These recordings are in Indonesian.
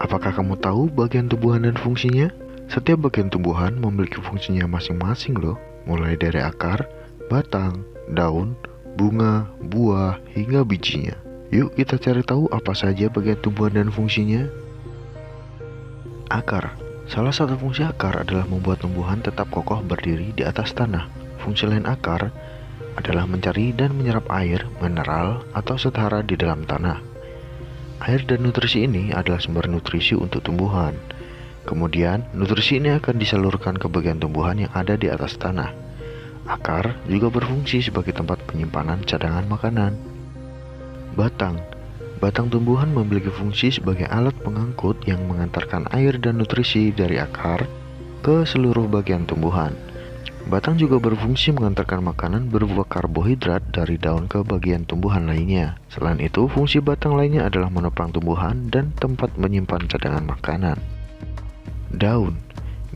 Apakah kamu tahu bagian tumbuhan dan fungsinya? Setiap bagian tumbuhan memiliki fungsinya masing-masing loh, mulai dari akar, batang, daun, bunga, buah, hingga bijinya. Yuk kita cari tahu apa saja bagian tumbuhan dan fungsinya. Akar. Salah satu fungsi akar adalah membuat tumbuhan tetap kokoh berdiri di atas tanah. Fungsi lain akar adalah mencari dan menyerap air, mineral, atau setara di dalam tanah. Air dan nutrisi ini adalah sumber nutrisi untuk tumbuhan. Kemudian, nutrisi ini akan disalurkan ke bagian tumbuhan yang ada di atas tanah. Akar juga berfungsi sebagai tempat penyimpanan cadangan makanan. Batang. Batang tumbuhan memiliki fungsi sebagai alat pengangkut yang mengantarkan air dan nutrisi dari akar ke seluruh bagian tumbuhan. Batang juga berfungsi mengantarkan makanan berupa karbohidrat dari daun ke bagian tumbuhan lainnya. Selain itu, fungsi batang lainnya adalah menopang tumbuhan dan tempat menyimpan cadangan makanan. Daun.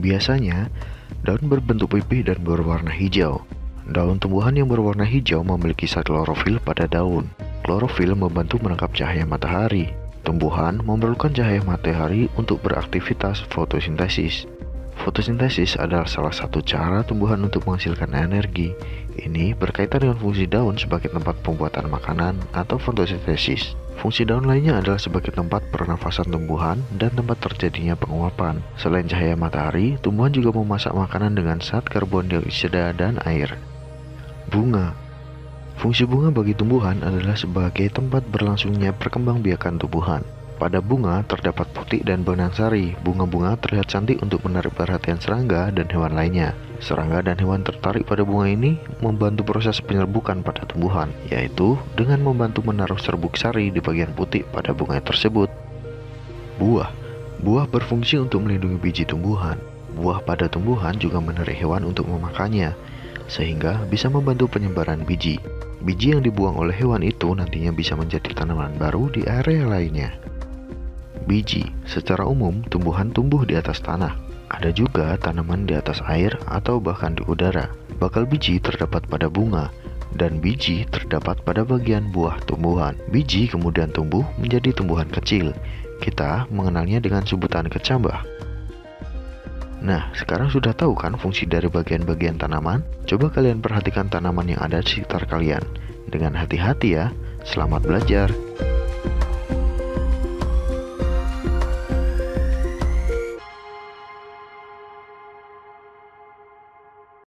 Biasanya, daun berbentuk pipih dan berwarna hijau. Daun tumbuhan yang berwarna hijau memiliki zat klorofil pada daun. Klorofil membantu menangkap cahaya matahari. Tumbuhan memerlukan cahaya matahari untuk beraktivitas fotosintesis. Fotosintesis adalah salah satu cara tumbuhan untuk menghasilkan energi. Ini berkaitan dengan fungsi daun sebagai tempat pembuatan makanan atau fotosintesis. Fungsi daun lainnya adalah sebagai tempat pernafasan tumbuhan dan tempat terjadinya penguapan. Selain cahaya matahari, tumbuhan juga memasak makanan dengan zat karbon dioksida dan air. Bunga. Fungsi bunga bagi tumbuhan adalah sebagai tempat berlangsungnya perkembangbiakan tumbuhan. Pada bunga terdapat putik dan benang sari. Bunga-bunga terlihat cantik untuk menarik perhatian serangga dan hewan lainnya. Serangga dan hewan tertarik pada bunga ini membantu proses penyerbukan pada tumbuhan, yaitu dengan membantu menaruh serbuk sari di bagian putik pada bunga tersebut. Buah. Buah berfungsi untuk melindungi biji tumbuhan. Buah pada tumbuhan juga menarik hewan untuk memakannya, sehingga bisa membantu penyebaran biji. Biji yang dibuang oleh hewan itu nantinya bisa menjadi tanaman baru di area lainnya. Biji. Secara umum, tumbuhan tumbuh di atas tanah. Ada juga tanaman di atas air atau bahkan di udara. Bakal biji terdapat pada bunga, dan biji terdapat pada bagian buah tumbuhan. Biji kemudian tumbuh menjadi tumbuhan kecil. Kita mengenalnya dengan sebutan kecambah. Nah, sekarang sudah tahu kan fungsi dari bagian-bagian tanaman? Coba kalian perhatikan tanaman yang ada di sekitar kalian. Dengan hati-hati ya. Selamat belajar.